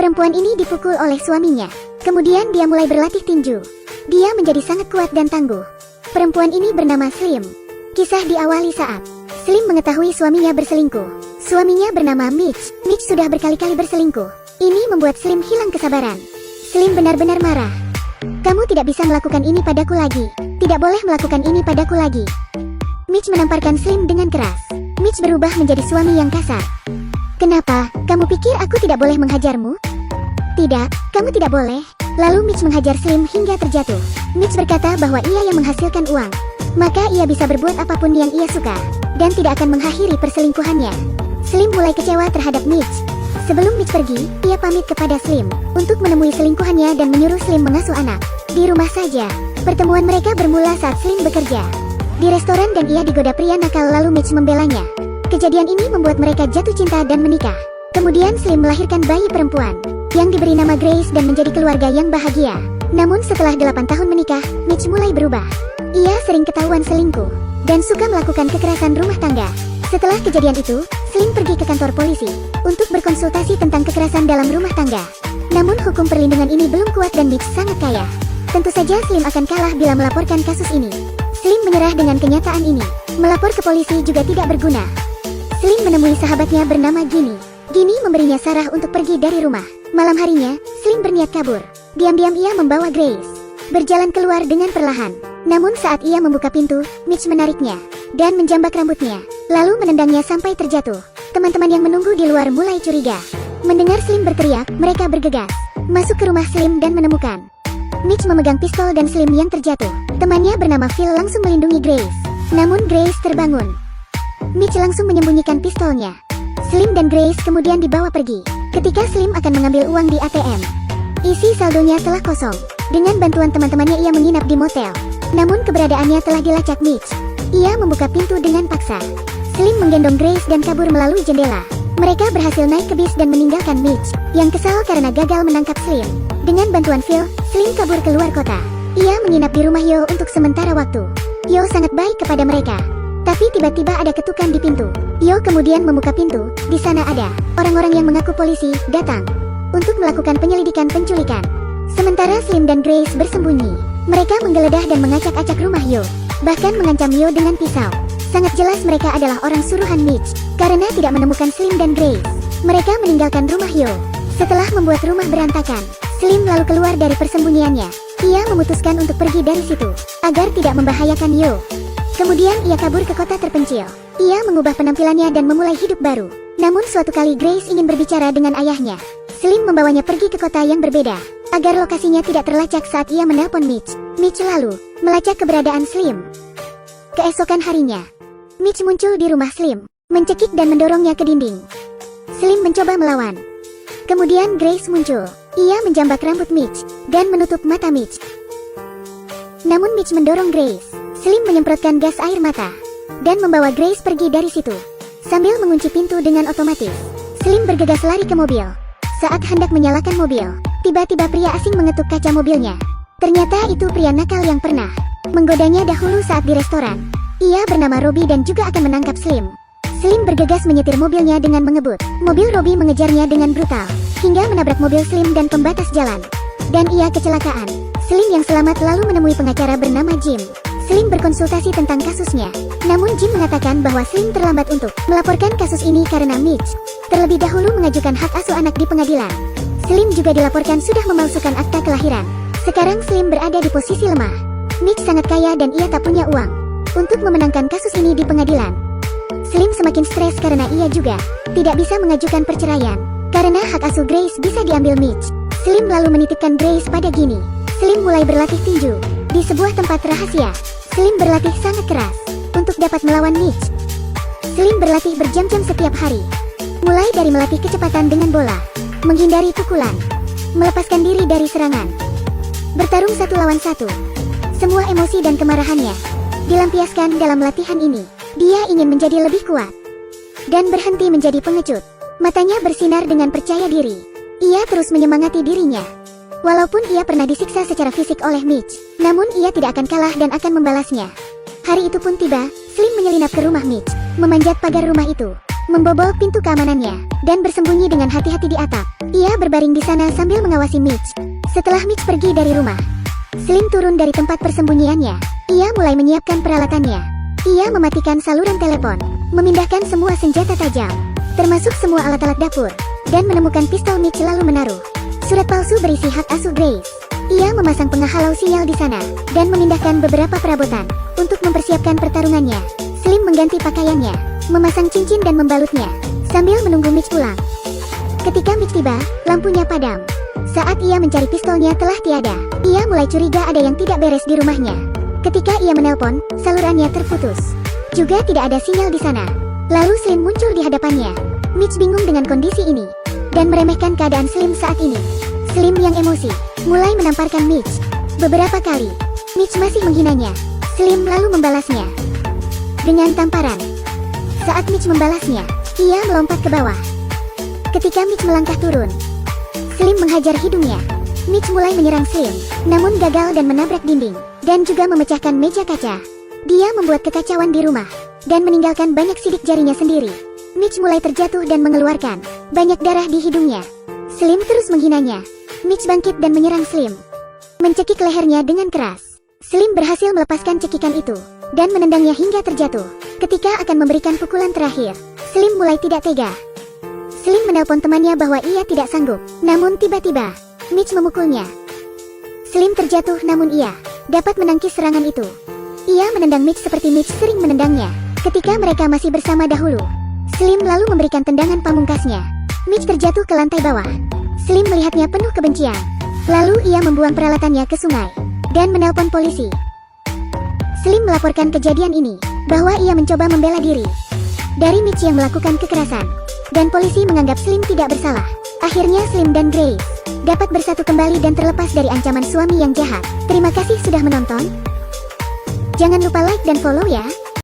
Perempuan ini dipukul oleh suaminya. Kemudian dia mulai berlatih tinju. Dia menjadi sangat kuat dan tangguh. Perempuan ini bernama Slim. Kisah diawali saat Slim mengetahui suaminya berselingkuh. Suaminya bernama Mitch. Mitch sudah berkali-kali berselingkuh. Ini membuat Slim hilang kesabaran. Slim benar-benar marah. Kamu tidak bisa melakukan ini padaku lagi. Tidak boleh melakukan ini padaku lagi. Mitch menamparkan Slim dengan keras. Mitch berubah menjadi suami yang kasar. Kenapa? Kamu pikir aku tidak boleh menghajarmu? Tidak, kamu tidak boleh. Lalu Mitch menghajar Slim hingga terjatuh. Mitch berkata bahwa ia yang menghasilkan uang. Maka ia bisa berbuat apapun yang ia suka. Dan tidak akan mengakhiri perselingkuhannya. Slim mulai kecewa terhadap Mitch. Sebelum Mitch pergi, ia pamit kepada Slim untuk menemui selingkuhannya dan menyuruh Slim mengasuh anak. Di rumah saja. Pertemuan mereka bermula saat Slim bekerja di restoran dan ia digoda pria nakal lalu Mitch membelanya. Kejadian ini membuat mereka jatuh cinta dan menikah. Kemudian Slim melahirkan bayi perempuan yang diberi nama Grace dan menjadi keluarga yang bahagia. Namun setelah 8 tahun menikah, Mitch mulai berubah. Ia sering ketahuan selingkuh dan suka melakukan kekerasan rumah tangga. Setelah kejadian itu, Slim pergi ke kantor polisi untuk berkonsultasi tentang kekerasan dalam rumah tangga. Namun hukum perlindungan ini belum kuat dan Mitch sangat kaya. Tentu saja Slim akan kalah bila melaporkan kasus ini. Slim menyerah dengan kenyataan ini. Melapor ke polisi juga tidak berguna. Slim menemui sahabatnya bernama Ginny. Ginny memberinya sarah untuk pergi dari rumah. Malam harinya, Slim berniat kabur. Diam-diam ia membawa Grace berjalan keluar dengan perlahan. Namun saat ia membuka pintu, Mitch menariknya dan menjambak rambutnya, lalu menendangnya sampai terjatuh. Teman-teman yang menunggu di luar mulai curiga. Mendengar Slim berteriak, mereka bergegas masuk ke rumah Slim dan menemukan Mitch memegang pistol dan Slim yang terjatuh. Temannya bernama Phil langsung melindungi Grace. Namun Grace terbangun. Mitch langsung menyembunyikan pistolnya. Slim dan Grace kemudian dibawa pergi. Ketika Slim akan mengambil uang di ATM, isi saldonya telah kosong. Dengan bantuan teman-temannya ia menginap di motel. Namun keberadaannya telah dilacak Mitch. Ia membuka pintu dengan paksa. Slim menggendong Grace dan kabur melalui jendela. Mereka berhasil naik ke bis dan meninggalkan Mitch yang kesal karena gagal menangkap Slim. Dengan bantuan Phil, Slim kabur keluar kota. Ia menginap di rumah Yo untuk sementara waktu. Yo sangat baik kepada mereka. Tapi tiba-tiba ada ketukan di pintu. Yo kemudian membuka pintu. Di sana ada orang-orang yang mengaku polisi datang untuk melakukan penyelidikan penculikan. Sementara Slim dan Grace bersembunyi. Mereka menggeledah dan mengacak-acak rumah Yo. Bahkan mengancam Yo dengan pisau. Sangat jelas mereka adalah orang suruhan Mitch. Karena tidak menemukan Slim dan Grace, mereka meninggalkan rumah Yo. Setelah membuat rumah berantakan, Slim lalu keluar dari persembunyiannya. Ia memutuskan untuk pergi dari situ agar tidak membahayakan Yo. Kemudian ia kabur ke kota terpencil. Ia mengubah penampilannya dan memulai hidup baru. Namun suatu kali Grace ingin berbicara dengan ayahnya. Slim membawanya pergi ke kota yang berbeda agar lokasinya tidak terlacak saat ia menelpon Mitch. Mitch lalu melacak keberadaan Slim. Keesokan harinya, Mitch muncul di rumah Slim, mencekik dan mendorongnya ke dinding. Slim mencoba melawan. Kemudian Grace muncul. Ia menjambak rambut Mitch dan menutup mata Mitch. Namun Mitch mendorong Grace. Slim menyemprotkan gas air mata dan membawa Grace pergi dari situ sambil mengunci pintu dengan otomatis. Slim bergegas lari ke mobil. Saat hendak menyalakan mobil, tiba-tiba pria asing mengetuk kaca mobilnya. Ternyata itu pria nakal yang pernah menggodanya dahulu saat di restoran. Ia bernama Robbie dan juga akan menangkap Slim. Slim bergegas menyetir mobilnya dengan mengebut. Mobil Robbie mengejarnya dengan brutal hingga menabrak mobil Slim dan pembatas jalan. Dan ia kecelakaan. Slim yang selamat lalu menemui pengacara bernama Jim. Slim berkonsultasi tentang kasusnya. Namun Jim mengatakan bahwa Slim terlambat untuk melaporkan kasus ini karena Mitch terlebih dahulu mengajukan hak asuh anak di pengadilan. Slim juga dilaporkan sudah memalsukan akta kelahiran. Sekarang Slim berada di posisi lemah. Mitch sangat kaya dan ia tak punya uang untuk memenangkan kasus ini di pengadilan. Slim semakin stres karena ia juga tidak bisa mengajukan perceraian karena hak asuh Grace bisa diambil Mitch. Slim lalu menitipkan Grace pada Ginny. Slim mulai berlatih tinju di sebuah tempat rahasia. Slim berlatih sangat keras untuk dapat melawan Mitch. Slim berlatih berjam-jam setiap hari. Mulai dari melatih kecepatan dengan bola, menghindari pukulan, melepaskan diri dari serangan, bertarung 1 lawan 1. Semua emosi dan kemarahannya dilampiaskan dalam latihan ini. Dia ingin menjadi lebih kuat dan berhenti menjadi pengecut. Matanya bersinar dengan percaya diri. Ia terus menyemangati dirinya. Walaupun ia pernah disiksa secara fisik oleh Mitch, namun ia tidak akan kalah dan akan membalasnya. Hari itu pun tiba, Slim menyelinap ke rumah Mitch, memanjat pagar rumah itu. membobol pintu keamanannya, dan bersembunyi dengan hati-hati di atap. Ia berbaring di sana sambil mengawasi Mitch. Setelah Mitch pergi dari rumah, Slim turun dari tempat persembunyiannya. Ia mulai menyiapkan peralatannya. Ia mematikan saluran telepon, memindahkan semua senjata tajam, termasuk semua alat-alat dapur, dan menemukan pistol Mitch lalu menaruh surat palsu berisi hak asuh Grace. Ia memasang penghalau sinyal di sana, dan memindahkan beberapa perabotan untuk mempersiapkan pertarungannya. Slim mengganti pakaiannya, memasang cincin dan membalutnya, sambil menunggu Mitch pulang. Ketika Mitch tiba, lampunya padam. Saat ia mencari pistolnya telah tiada. Ia mulai curiga ada yang tidak beres di rumahnya. Ketika ia menelpon, salurannya terputus. Juga tidak ada sinyal di sana. Lalu Slim muncul di hadapannya. Mitch bingung dengan kondisi ini, dan meremehkan keadaan Slim saat ini. Slim yang emosi, mulai menamparkan Mitch beberapa kali. Mitch masih menghinanya. Slim lalu membalasnya dengan tamparan. Saat Mitch membalasnya, ia melompat ke bawah. Ketika Mitch melangkah turun, Slim menghajar hidungnya. Mitch mulai menyerang Slim, namun gagal dan menabrak dinding, dan juga memecahkan meja kaca. Dia membuat kekacauan di rumah, dan meninggalkan banyak sidik jarinya sendiri. Mitch mulai terjatuh dan mengeluarkan banyak darah di hidungnya. Slim terus menghinanya. Mitch bangkit dan menyerang Slim, mencekik lehernya dengan keras. Slim berhasil melepaskan cekikan itu, dan menendangnya hingga terjatuh. Ketika akan memberikan pukulan terakhir, Slim mulai tidak tega. Slim menelpon temannya bahwa ia tidak sanggup, namun tiba-tiba Mitch memukulnya. Slim terjatuh namun ia dapat menangkis serangan itu. Ia menendang Mitch seperti Mitch sering menendangnya ketika mereka masih bersama dahulu. Slim lalu memberikan tendangan pamungkasnya. Mitch terjatuh ke lantai bawah. Slim melihatnya penuh kebencian. Lalu ia membuang peralatannya ke sungai dan menelpon polisi. Slim melaporkan kejadian ini, bahwa ia mencoba membela diri dari Mitch yang melakukan kekerasan, dan polisi menganggap Slim tidak bersalah. Akhirnya Slim dan Grace dapat bersatu kembali dan terlepas dari ancaman suami yang jahat. Terima kasih sudah menonton. Jangan lupa like dan follow ya.